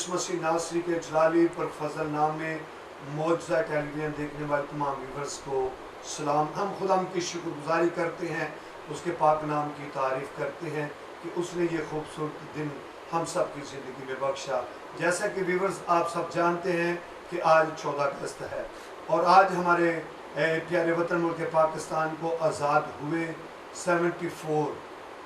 यीशु मसीह नासरी के जलाली पर फजल नामे मौजज़ा टेलीविज़न देखने वाले तमाम व्यूवर्स को सलाम। हम खुदा की शुक्रगुजारी करते हैं, उसके पाक नाम की तारीफ़ करते हैं कि उसने ये खूबसूरत दिन हम सब की ज़िंदगी में बख्शा। जैसा कि व्यूवर्स आप सब जानते हैं कि आज 14 अगस्त है और आज हमारे प्यारे वतन मुल्क पाकिस्तान को आज़ाद हुए 74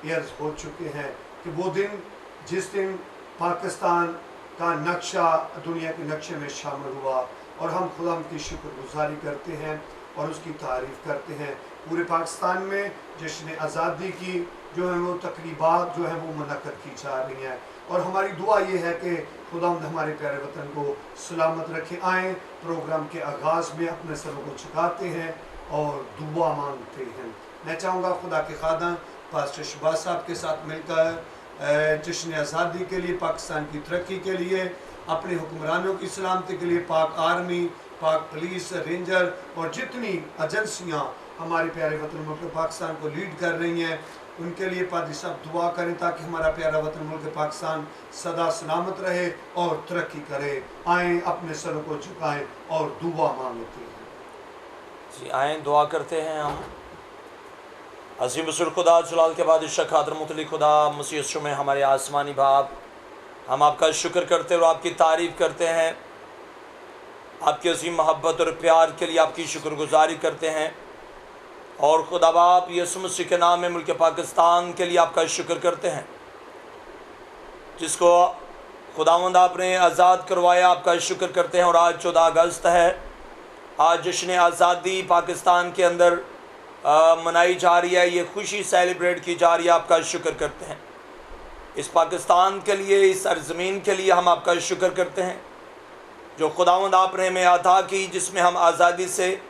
ईयर्स हो चुके हैं कि वो दिन जिस दिन पाकिस्तान का नक्शा दुनिया के नक्शे में शामिल हुआ और हम खुदा की शुक्रगुजारी करते हैं और उसकी तारीफ़ करते हैं। पूरे पाकिस्तान में जश्न आज़ादी की जो है वो तकरीबात जो है वो मुनक्कद की जा रही हैं और हमारी दुआ ये है कि खुदा हमारे प्यारे वतन को सलामत रखे। आएँ प्रोग्राम के आगाज़ में अपने सरों को झुकाते हैं और दुआ मांगते हैं। मैं चाहूँगा खुदा के खादा पास्टर शहबाज साहब के साथ मिलकर जश्न आज़ादी के लिए, पाकिस्तान की तरक्की के लिए, अपने हुक्मरानों की सलामती के लिए पाक आर्मी, पाक पुलिस, रेंजर और जितनी एजेंसियाँ हमारे प्यारे वतन मुल्क पाकिस्तान को लीड कर रही हैं उनके लिए पादरी साहब दुआ करें ताकि हमारा प्यारा वतन मुल्क पाकिस्तान सदा सलामत रहे और तरक्की करे। आएँ अपने सरों को झुकाएँ और दुआ मांगते हैं। जी आएँ दुआ करते हैं हम। अज़ीम रसूल खुदा जलाल के बादशाह खादर मुतली खुदा मसीह यीशु में हमारे आसमानी बाप, हम आपका शुक्र करते और आपकी तारीफ़ करते हैं। आपकी अज़ीम मोहब्बत और प्यार के लिए आपकी शुक्रगुजारी करते हैं और खुदा बाप यीशु मसीह के नाम में मुल्क पाकिस्तान के लिए आपका शुक्र करते हैं जिसको खुदावंद आपने आज़ाद करवाया। आपका शुक्र करते हैं और आज 14 अगस्त है। आज जश्न आज़ादी पाकिस्तान के अंदर मनाई जा रही है, ये खुशी सेलिब्रेट की जा रही है। आपका शुक्र करते हैं इस पाकिस्तान के लिए, इस सरज़मीन के लिए हम आपका शुक्र करते हैं जो खुदावंद आपने हमें अता की, जिसमें हम आज़ादी से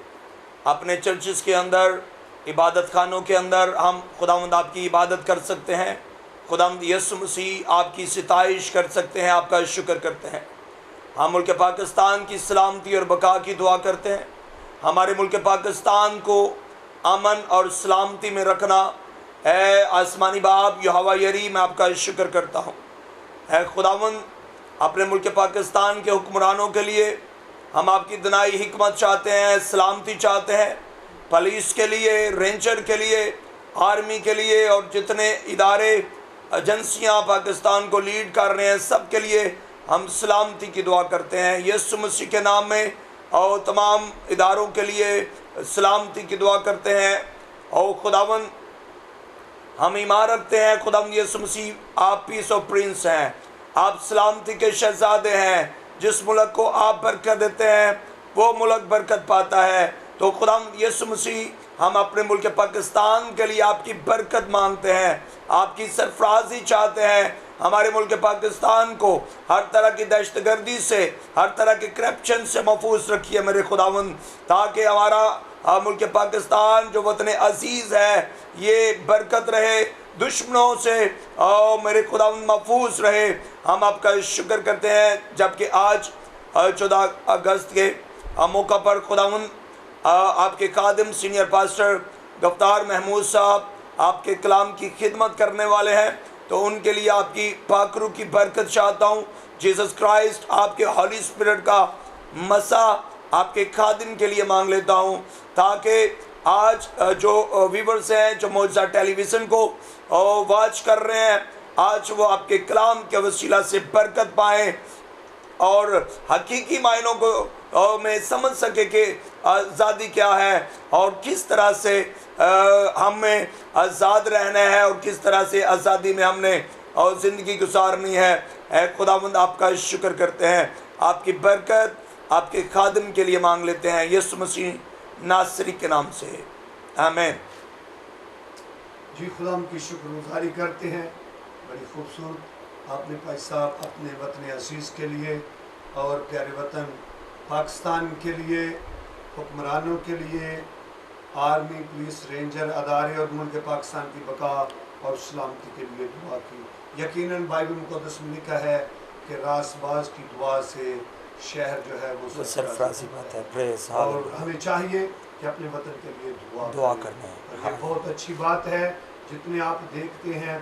अपने चर्चेस के अंदर, इबादत खानों के अंदर हम खुदावंद आपकी इबादत कर सकते हैं। खुदावंद यीशु मसीह आपकी सिताइश कर सकते हैं। आपका शुक्र करते हैं। हम मुल्क पाकिस्तान की सलामती और बका की दुआ करते हैं। हमारे मुल्क पाकिस्तान को अमन और सलामती में रखना। ऐ आसमानी बाप यहोवा यरी, मैं आपका शुक्र करता हूँ। ऐ खुदावंद अपने मुल्क पाकिस्तान के हुक्मरानों के लिए हम आपकी दनाई हिकमत चाहते हैं, सलामती चाहते हैं। पुलिस के लिए, रेंजर के लिए, आर्मी के लिए और जितने इदारे एजेंसियाँ पाकिस्तान को लीड कर रहे हैं सब के लिए हम सलामती की दुआ करते हैं यीशु मसीह के नाम में। और तमाम इदारों के लिए सलामती की दुआ करते हैं। और खुदावन हम ईमान रखते हैं खुदावन यीशु मसीह आप पीस ऑफ प्रिंस हैं, आप सलामती के शहजादे हैं। जिस मुल्क को आप बरकत देते हैं वो मुल्क बरकत पाता है। तो खुदावन यीशु मसीह हम अपने मुल्क पाकिस्तान के लिए आपकी बरकत मांगते हैं, आपकी सरफराजी चाहते हैं। हमारे मुल्क पाकिस्तान को हर तरह की दहशतगर्दी से, हर तरह के करप्शन से महफूज रखिए मेरे खुदावंद, ताकि हमारा मुल्क पाकिस्तान जो वतन अजीज़ है ये बरकत रहे, दुश्मनों से और मेरे खुदावंद महफूज रहे। हम आपका शुक्र करते हैं जबकि आज 14 अगस्त के मौका पर खुदावंद आपके खादिम सीनियर पास्टर गफ्तार महमूद साहब आपके कलाम की खिदमत करने वाले हैं, तो उनके लिए आपकी पाकरू की बरकत चाहता हूँ। जीसस क्राइस्ट आपके हॉली स्पिरिट का मसा आपके खादिम के लिए मांग लेता हूँ, ताकि आज जो व्यूवर्स हैं जो मौजज़ा टेलीविज़न को वॉच कर रहे हैं, आज वो आपके कलाम के वसीला से बरकत पाएँ और हकीकी मायनों को में समझ सके कि आज़ादी क्या है और किस तरह से हमें आज़ाद रहना है और किस तरह से आज़ादी में हमने और ज़िंदगी गुजारनी है। खुदावंद आपका शुक्र करते हैं, आपकी बरकत आपके खादिम के लिए मांग लेते हैं यीशु मसीह नासरी के नाम से, आमीन। जी खुदा की शुक्रगुजारी करते हैं। बड़ी खूबसूरत आपने भाई साहब अपने वतन अजीज़ के लिए और प्यारे वतन पाकिस्तान के लिए, हुक्मरानों के लिए, आर्मी, पुलिस, रेंजर अदारे और मुल्क पाकिस्तान की बका और सलामती के लिए दुआ की। यकीनन बाइबल मुक़द्दस में लिखा है कि रासबाज की दुआ से शहर जो है वो सरफराजी बात है। प्रेज़ और हमें चाहिए कि अपने वतन के लिए दुआ करना है। ये बहुत अच्छी बात है। जितने आप देखते हैं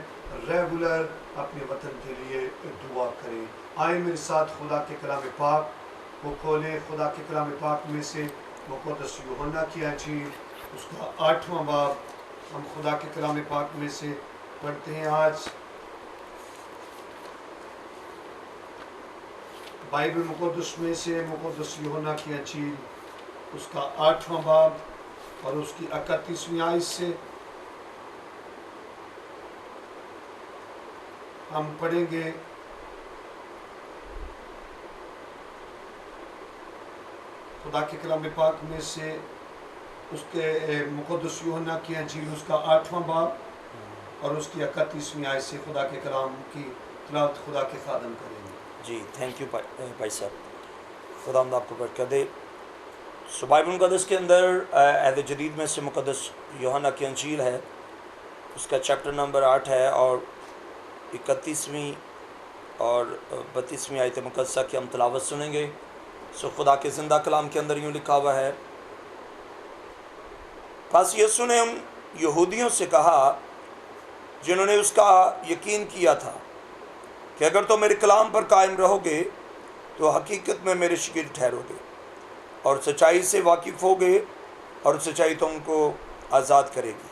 रेगुलर अपने वतन के लिए दुआ करें। आए मेरे साथ खुदा के कलाम पाक को खोलें। खुदा के कलाम पाक में से मुक़द्दस यूहन्ना की अंजील उसका 8वां बाब हम खुदा के कलाम पाक में से पढ़ते हैं। आज बाइबल मुक़द्दस में से मुक़द्दस यूहन्ना की अंजील उसका 8वां बाब और उसकी 31वीं आयत से हम पढ़ेंगे। खुदा के कलाम पाक में से उसके मुक़द्दस यूहन्ना की अंजील उसका 8वां बाब और उसकी 31वीं आयत से खुदा के कलाम की तिलावत खुदा के खादम करेंगे। जी, थैंक यू भाई साहब, खुदावंद आपको बरकत दे। सो बाइबल मुक़द्दस के अंदर अहद जदीद में से मुक़द्दस यूहन्ना की अंजील है, उसका चैप्टर नंबर 8 है और 31वीं और 32वीं आयत मुक़द्दसा की हम तिलावत सुनेंगे। सो खुदा के ज़िंदा कलाम के अंदर यूँ लिखा हुआ है, बस यीशु ने उन यहूदियों से कहा जिन्होंने उसका यकीन किया था कि अगर तो मेरे कलाम पर कायम रहोगे तो हकीकत में मेरे शागिर्द ठहरोगे और सच्चाई से वाकिफ़ होगे और सच्चाई तुमको आज़ाद करेगी।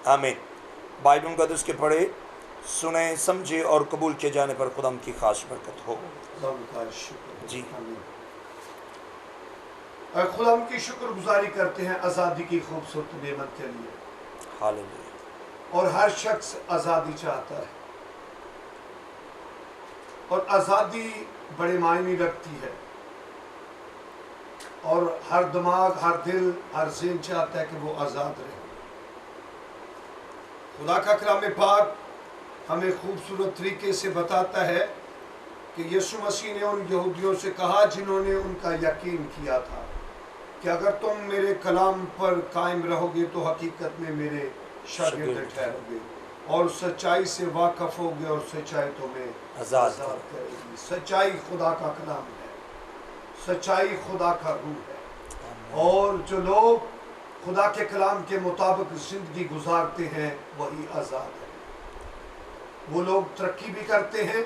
आमीन। बाइबल मुक़द्दस के पढ़े, सुने, समझे और कबूल किए जाने पर खुदा की खास बरकत हो। जी, खुदा की शुक्रगुजारी करते हैं आज़ादी की खूबसूरत नेमत के लिए। हालेलुया। और हर शख्स आज़ादी चाहता है और आज़ादी बड़े मायने रखती है और हर दिमाग, हर दिल, हर ज़हन चाहता है कि वो आज़ाद रहे। खुदा का कलाम पाक हमें खूबसूरत तरीके से बताता है कि यीशु मसीह ने उन यहूदियों से कहा जिन्होंने उनका यकीन किया था कि अगर तुम मेरे कलाम पर कायम रहोगे तो हकीकत में मेरे शागिर्द ठहरोगे और सच्चाई से वाकफ होगे और सच्चाई तुम्हें आज़ाद करेगी। सच्चाई खुदा का कलाम है, सच्चाई खुदा का रूह है और जो लोग खुदा के कलाम के मुताबिक ज़िंदगी गुजारते हैं वही आज़ाद है। वो लोग तरक्की भी करते हैं,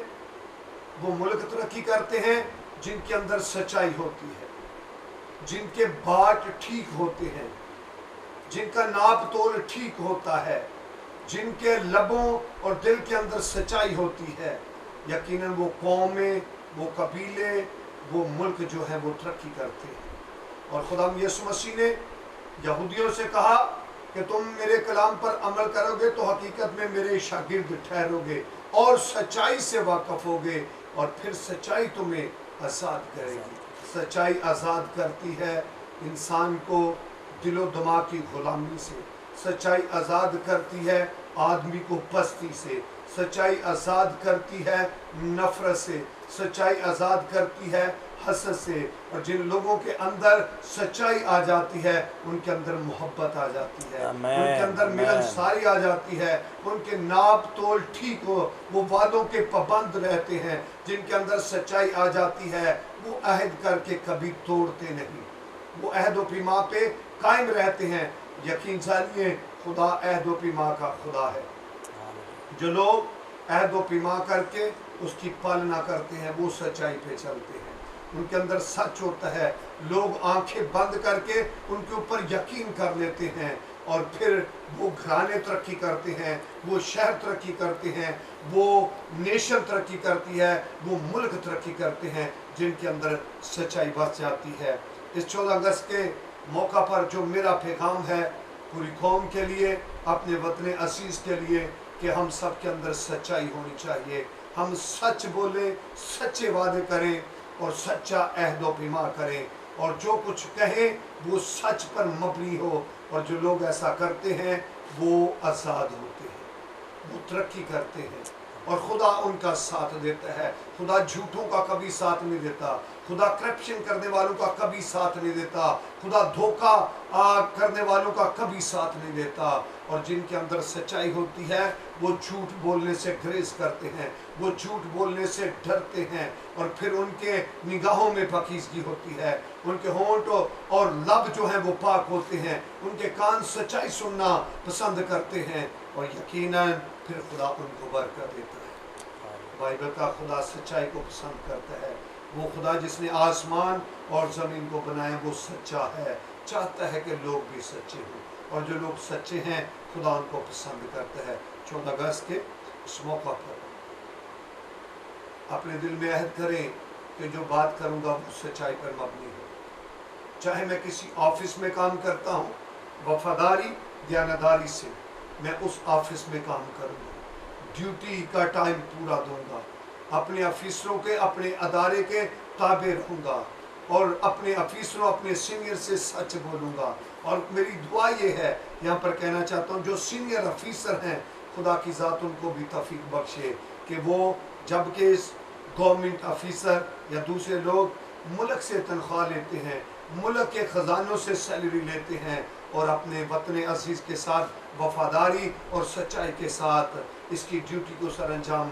वो मुल्क तरक्की करते हैं जिनके अंदर सच्चाई होती है, जिनके बाट ठीक होते हैं, जिनका नाप तोल ठीक होता है, जिनके लबों और दिल के अंदर सच्चाई होती है। यकीनन वो कौमें, वो कबीले, वो मुल्क जो है वो तरक्की करते हैं। और खुदा यीशु मसीह ने यहूदियों से कहा कि तुम मेरे कलाम पर अमल करोगे तो हकीकत में मेरे शागिर्द ठहरोगे और सच्चाई से वाकफ होगे और फिर सच्चाई तुम्हें आज़ाद करेगी। सच्चाई आज़ाद करती है इंसान को दिलो दिमाग की गुलामी से, सच्चाई आज़ाद करती है आदमी को पस्ती से, सच्चाई आज़ाद करती है नफरत से, सच्चाई आज़ाद करती है हसद से। और जिन लोगों के अंदर सच्चाई आ जाती है उनके अंदर मोहब्बत आ जाती है, उनके अंदर मिलनसारी आ जाती है, उनके नाप तोल ठीक हो, वो वादों के पाबंद रहते हैं। जिनके अंदर सच्चाई आ जाती है वो अहद करके कभी तोड़ते नहीं, वो अहद व पीमा पे कायम रहते हैं। यकीन जानिए खुदा अहद व पीमा का खुदा है। जो लोग अहद व पीमा करके उसकी पालना करते हैं वो सच्चाई पे चलते हैं, उनके अंदर सच होता है। लोग आंखें बंद करके उनके ऊपर यकीन कर लेते हैं और फिर वो घराने तरक्की करते हैं, वो शहर तरक्की करते हैं, वो नेशन तरक्की करती है, वो मुल्क तरक्की करते हैं जिनके अंदर सच्चाई बस जाती है। इस 14 अगस्त के मौका पर जो मेरा पैगाम है पूरी कौम के लिए, अपने वतन असीस के लिए, कि हम सब के अंदर सच्चाई होनी चाहिए। हम सच बोलें, सच्चे वादे करें और सच्चा अहद व पैमा करें और जो कुछ कहें वो सच पर मबनी हो। और जो लोग ऐसा करते हैं वो आज़ाद होते हैं, वो तरक्की करते हैं और खुदा उनका साथ देता है। खुदा झूठों का कभी साथ नहीं देता, खुदा करप्शन करने वालों का कभी साथ नहीं देता, खुदा धोखा करने वालों का कभी साथ नहीं देता। और जिनके अंदर सच्चाई होती है वो झूठ बोलने से ग्रेस करते हैं, वो झूठ बोलने से डरते हैं, और फिर उनके निगाहों में पाकीज़गी होती है, उनके होंठ और लब जो हैं वो पाक होते हैं, उनके कान सच्चाई सुनना पसंद करते हैं, और यकीनन फिर खुदा उनको बरकत देता है। बाइबल का खुदा सच्चाई को पसंद करता है। वो खुदा जिसने आसमान और ज़मीन को बनाया वो सच्चा है, चाहता है कि लोग भी सच्चे हों, और जो लोग सच्चे हैं खुदा उनको पसंद करता है। 14 अगस्त के इस मौका पर अपने दिल में अहद करें कि जो बात करूंगा वो सच्चाई पर मबनी हो। चाहे मैं किसी ऑफिस में काम करता हूँ, वफादारी दयानतदारी से मैं उस ऑफिस में काम करूंगा, ड्यूटी का टाइम पूरा दूंगा, अपने अफिसरों के अपने अदारे के ताबे रहूँगा, और अपने अफिसरों अपने सीनियर से सच बोलूँगा। और मेरी दुआ ये है, यहाँ पर कहना चाहता हूँ, जो सीनियर अफिसर हैं खुदा की ज़ात उनको भी तौफीक बख्शे कि वो जबकि गवर्नमेंट अफिसर या दूसरे लोग मुल्क से तनख्वाह लेते हैं, मुल्क के ख़जानों से सैलरी लेते हैं, और अपने वतन अजीज़ के साथ वफादारी और सच्चाई के साथ इसकी ड्यूटी को सर अंजाम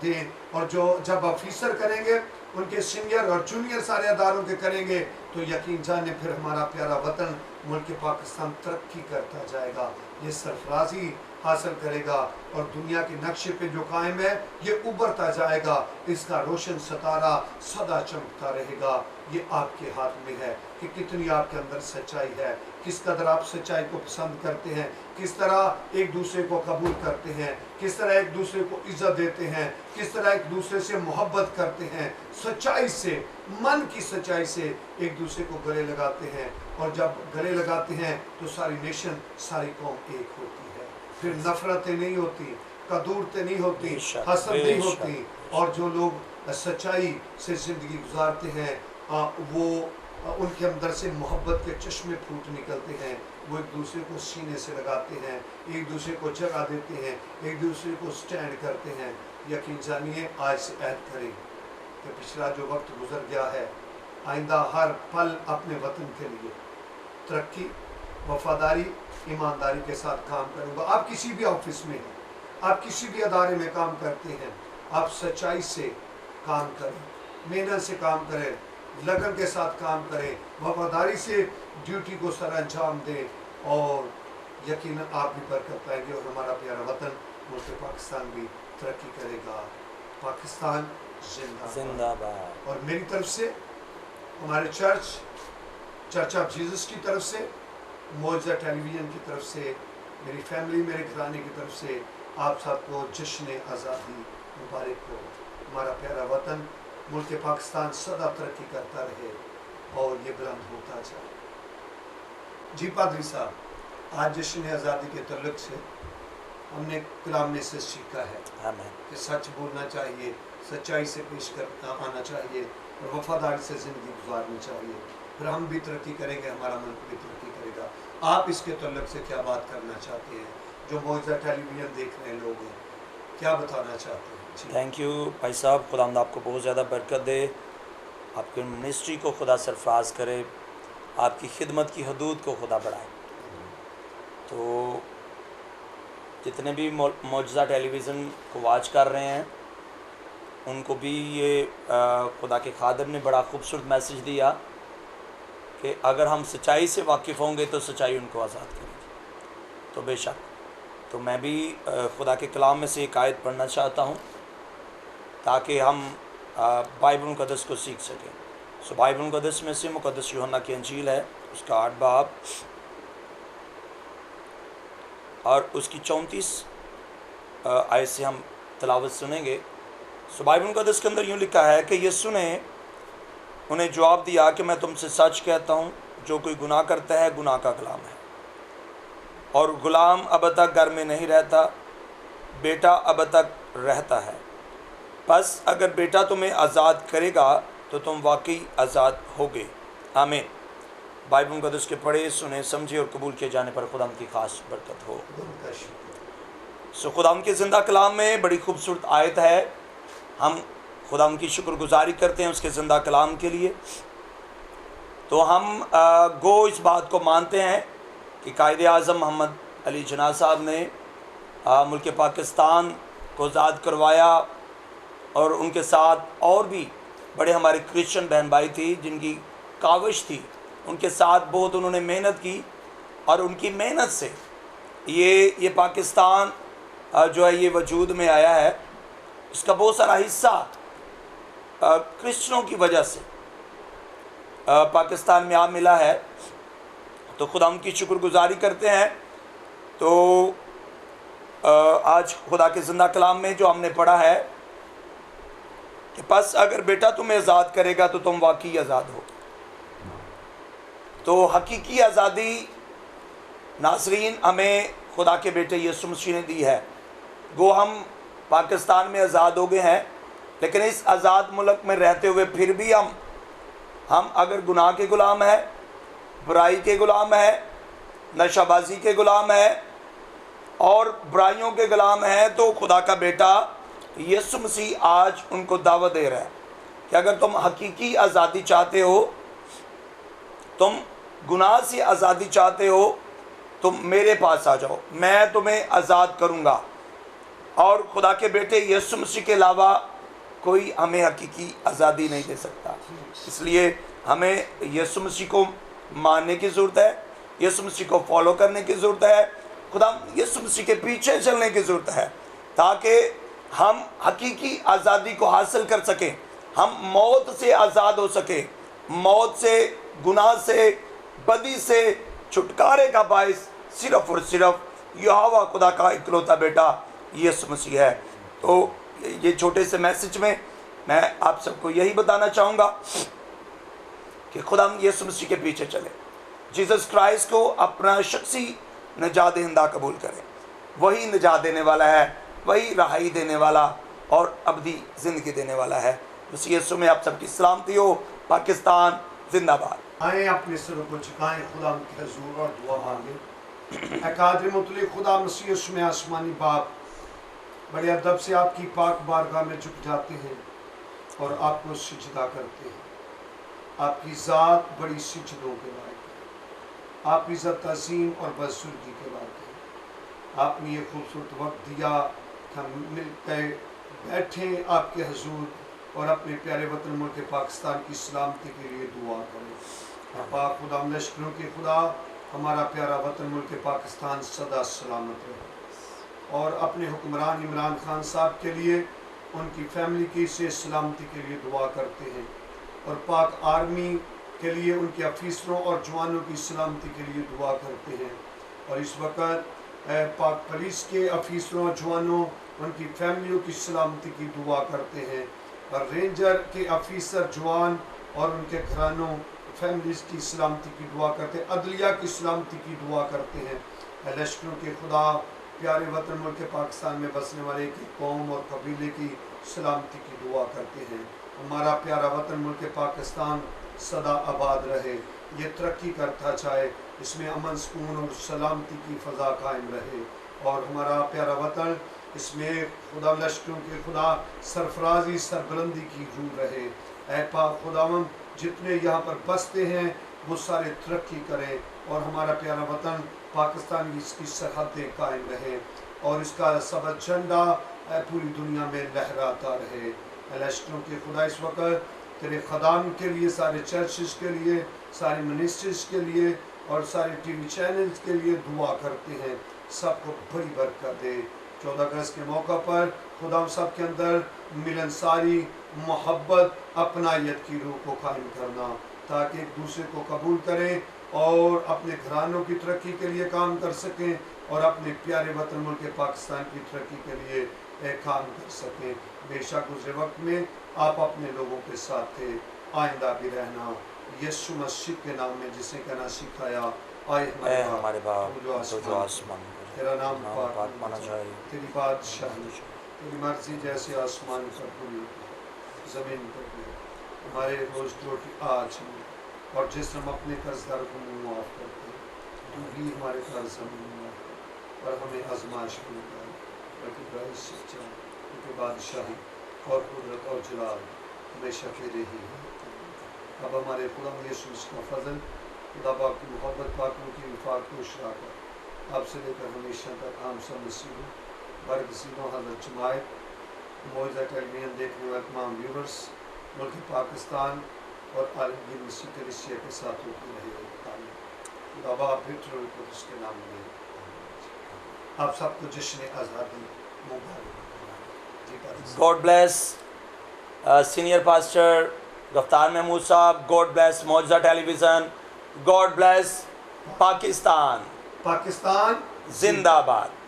दें। और जो जब अफिसर करेंगे उनके सीनियर और जूनियर सारे अदारों के करेंगे तो यकीन जाने फिर हमारा प्यारा वतन मुल्क पाकिस्तान तरक्की करता जाएगा, ये सरफराजी हासिल करेगा, और दुनिया के नक्शे पे जो कायम है ये उभरता जाएगा, इसका रोशन सितारा सदा चमकता रहेगा। ये आपके हाथ में है कि कितनी आपके अंदर सच्चाई है, किस कदर आप सच्चाई को पसंद करते हैं, किस तरह एक दूसरे को कबूल करते हैं, किस तरह एक दूसरे को इज्जत देते हैं, किस तरह एक दूसरे से मोहब्बत करते हैं, सच्चाई से, मन की सच्चाई से एक दूसरे को गले लगाते हैं। और जब गले लगाते हैं तो सारी नेशन, सारी कौम एक होती है, फिर नफरतें नहीं होती, कदूरतें नहीं होती, हसद नहीं होती, और जो लोग सच्चाई से ज़िंदगी गुजारते हैं वो उनके अंदर से मोहब्बत के चश्मे फूट निकलते हैं, वो एक दूसरे को सीने से लगाते हैं, एक दूसरे को जगह देते हैं, एक दूसरे को स्टैंड करते हैं। यकीन जानिए, आज से अहद करें कि पिछला जो वक्त गुजर गया है, आइंदा हर पल अपने वतन के लिए तरक्की, वफादारी, ईमानदारी के साथ काम करूँगा। आप किसी भी ऑफिस में हैं, आप किसी भी अदारे में काम करते हैं, आप सच्चाई से काम करें, मेहनत से काम करें, लगन के साथ काम करें, वफादारी से ड्यूटी को सर अंजाम दें, और यकीनन आप भी बरकत पाएंगे, और हमारा प्यारा वतन मुल्क पाकिस्तान भी तरक्की करेगा। पाकिस्तान जिंदाबाद। और मेरी तरफ से, हमारे चर्च ऑफ जीसस की तरफ से, मौजज़ा टेलीविज़न की तरफ से, मेरी फैमिली, मेरे घराने की तरफ से आप सबको जश्न आज़ादी मुबारक हो। हमारा प्यारा वतन मुल्क पाकिस्तान सदा तरक्की करता रहे और ये बुलंद होता जाए। जी पादरी साहब, आज जश्न आज़ादी के तल्लुक़ से हमने कलाम में से सीखा है कि सच बोलना चाहिए, सच्चाई से पेश करना आना चाहिए, और वफादारी से ज़िंदगी गुजारनी चाहिए, फिर हम भी तरक्की करेंगे, हमारा मुल्क भी तरक्की करेगा। आप इसके तल्लुक़ से क्या बात करना चाहते हैं? जो मौजूदा टेलीविज़न देख रहे लोग हैं, क्या बताना चाहते हैं? थैंक यू भाई साहब, खुदावंद आपको बहुत ज़्यादा बरकत दे, आपकी मिनिस्ट्री को खुदा सरफराज करे, आपकी खिदमत की हदूद को खुदा बढ़ाए। तो जितने भी मौजूदा टेलीविज़न को वाच कर रहे हैं उनको भी ये खुदा के खादर ने बड़ा खूबसूरत मैसेज दिया कि अगर हम सच्चाई से वाकिफ़ होंगे तो सच्चाई उनको आज़ाद करेगी। तो बेशक, तो मैं भी खुदा के कलाम में से एक आयत पढ़ना चाहता हूँ ताकि हम बाइबल मुक़द्दस को सीख सकें। सो बाइबल मुक़द्दस में से मुक़द्दस यूहन्ना की अंजील है, उसका 8 बाब और उसकी 34 आयत से हम तिलावत सुनेंगे। सो बाइबल मुक़द्दस के अंदर यूँ लिखा है कि यीशु ने उन्हें जवाब दिया कि मैं तुमसे सच कहता हूँ, जो कोई गुनाह करता है गुनाह का गुलाम है, और गुलाम अब तक घर में नहीं रहता, बेटा अब तक रहता है। बस अगर बेटा तुम्हें आज़ाद करेगा तो तुम वाकई आज़ाद होगे। आमीन। बाइबल मुक़द्दस के पढ़े, सुने, समझे और कबूल किए जाने पर खुदा की ख़ास बरकत हो। सो खुदा के ज़िंदा कलाम में बड़ी खूबसूरत आयत है, हम खुदा की शुक्रगुजारी करते हैं उसके ज़िंदा कलाम के लिए। تو ہم گو اس بات کو مانتے ہیں کہ قائد اعظم محمد علی جناح صاحب نے ملک پاکستان کو آزاد کروایا، اور ان کے ساتھ اور بھی بڑے ہمارے کرسچن بہن بھائی تھی جن کی کاوش تھی، ان کے ساتھ بہت انہوں نے محنت کی، اور ان کی محنت سے یہ پاکستان جو ہے یہ وجود میں آیا ہے۔ اس کا بہت سارا حصہ کرسچنوں کی وجہ سے پاکستان میں ملا ہے، تو خدا ان کی شکر گزاری کرتے ہیں۔ تو آج خدا کے زندہ کلام میں جو ہم نے پڑھا ہے کہ پس اگر بیٹا تمہیں آزاد کرے گا تو تم واقعی آزاد ہو۔ تو حقیقی آزادی ناظرین ہمیں خدا کے بیٹے یسوع مسیح نے دی ہے۔ گو ہم پاکستان میں آزاد ہو گئے ہیں، لیکن اس آزاد ملک میں رہتے ہوئے پھر بھی ہم اگر گناہ کے غلام ہیں، برائی کے غلام ہیں، نشہ بازی کے غلام ہیں اور برائیوں کے غلام ہیں، تو خدا کا بیٹا یسوع مسیح آج ان کو دعوت دے رہا ہے کہ اگر تم حقیقی آزادی چاہتے ہو، تم گناہ سے آزادی چاہتے ہو، تم میرے پاس آ جاؤ، میں تمہیں آزاد کروں گا۔ اور خدا کے بیٹے یسوع مسیح کے علاوہ کوئی ہمیں حقیقی آزادی نہیں دے سکتا۔ اس لیے ہمیں یسوع مسیح کو ماننے کی ضرورت ہے، یسوع مسیح کو فالو کرنے کی ضرورت ہے، خدا یسوع مسیح کے پیچھے چلنے کی ضرورت ہے، تاکہ ہم حقیقی آزادی کو حاصل کر سکیں، ہم موت سے آزاد ہو سکیں، موت سے، گناہ سے، بدی سے چھٹکارے کا باعث صرف اور صرف یہوہ خدا کا اکلوتا بیٹا یسوع مسیح ہے۔ تو یہ چھوٹے سے میسج میں آپ سب کو یہی بتانا چاہوں گا کہ خدا ہم یسوع مسیح کے پیچھے چلیں، جیسس کرائسٹ کو اپنا شخصی نجات دہندہ قبول کریں۔ وہی نجات دینے والا ہے، وہی رہائی دینے والا اور ابدی زندگی دینے والا ہے۔ مسیح یسوع میں آپ سب کی سلامتی ہو۔ پاکستان زندہ باد۔ آئیں اپنے سروں کو جھکائیں، خدا کے حضور اور دعا مانگیں۔ اے قادر مطلق خدا مسیح یسوع میں آسمانی باپ، بڑے ادب سے آپ کی پاک بارگاہ میں جھک جاتے ہیں اور آپ کو سجدہ کرتے ہیں۔ آپ کی ذات بڑی سجدوں کے لائق ہے، آپ عزت عظیم اور بزرگی کے لائق ہے۔ آپ نے یہ خوبصورت وقت دیا کہ ہم مل کے بیٹھیں آپ کے حضور اور اپنے پیارے وطن ملک پاکستان کی سلامتی کے لیے دعا کریں۔ پاک خدا لشکروں کے خدا، ہمارا پیارا وطن ملک پاکستان سدا سلامت رہے، اور اپنے حکمران عمران خان صاحب کے لیے، ان کی فیملی کی سے سلامتی کے لیے دعا کرتے ہیں، اور پاک آرمی کے لیے، ان کے افیسروں اور جوانوں کی سلامتی کے لیے دعا کرتے ہیں، اور اس وقت پاک پولیس کے افیسروں اور جوانوں، ان کی فیملیوں کی سلامتی کی دعا کرتے ہیں، اور رینجر کے افیسر جوان اور ان کے گھرانوں فیملیز کی سلامتی کی دعا کرتے ہیں، عدلیہ کی سلامتی کی دعا کرتے ہیں۔ اے لشکروں کے خدا، پیارے وطن ملک پاکستان میں بسنے والے کی قوم اور قبیلے کی سلامتی کی دعا کرتے ہیں۔ ہمارا پیارا وطن ملک پاکستان سدا آباد رہے، یہ ترقی کرتا جائے، اس میں امن، سکون اور سلامتی کی فضا قائم رہے، اور ہمارا پیارا وطن، اس میں خدا لشکروں کے خدا سرفرازی، سربلندی کی روح رہے۔ اے پاک خداوند، جتنے یہاں پر بستے ہیں وہ سارے ترقی کریں، اور ہمارا پیارا وطن پاکستان اس کی سرحدیں قائم رہیں، اور اس کا سبز جھنڈا پوری دنیا میں لہراتا رہے۔ اے لشکروں کے خدا، اس وقت تیرے خدام کے لیے، سارے چرچز کے لیے، سارے منسٹرز کے لیے اور سارے ٹی وی چینلز کے لیے دعا کرتے ہیں، سب کو بڑی برکت دے۔ 14 اگست کے موقع پر خدا سب کے اندر ملنساری، محبت، اپنائیت کی روح کو قائم کرنا، تاکہ ایک دوسرے کو قبول کریں اور اپنے گھرانوں کی ترقی کے لیے کام کر سکیں، اور اپنے پیارے وطن ملک پاکستان کی ترقی کے لیے کام کر سکیں۔ بے شک گزرے وقت میں آپ اپنے لوگوں کے ساتھ تھے، آئندہ بھی رہنا۔ یسوع مسیح کے نام میں جسے کہنا سکھایا، آئے اے ہمارے باپ جو جو آسمان میں تیرا نام پاک پاک مانا جائے، تیری بادشاہی، تیری مرضی جیسے آسمان پر ہوئی زمین پر بھی۔ ہمارے روز کی روٹی آج ہمیں، اور جس ہم اپنے قرض دار کو معاف کرتے ہیں، تو بھی ہمارے قرض ہمیں معاف کر، اور ہمیں آزمائش میں نہ ڈال، بلکہ برائی سے بچا، کیونکہ بادشاہی اور قدرت اور جلال ہمیشہ تیرے ہی ہے۔ اب ہمارے خدا یسوع مسیح کا فضل، خدا باپ کی محبت، پاکوں کی وفاق و شراکت آپ سے لے کر ہمیشہ تک عام سب نصیب ہو۔ برگزیدوں حضرت جماعت، معجزہ ٹیلی ویژن دیکھنے والے تمام ویورس، ملک پاکستان اور عالمگیر مسیح کلیسیا کے ساتھ ہوتی رہے۔ آمین۔ خدا باپ پھر اس کے نام میں آپ سب کو جشن آزادی مبارک۔ جی بات۔ God bless senior pastor Gaftar Mahmood Saab. God bless Moja Television. God bless Pakistan. Pakistan Zindabad.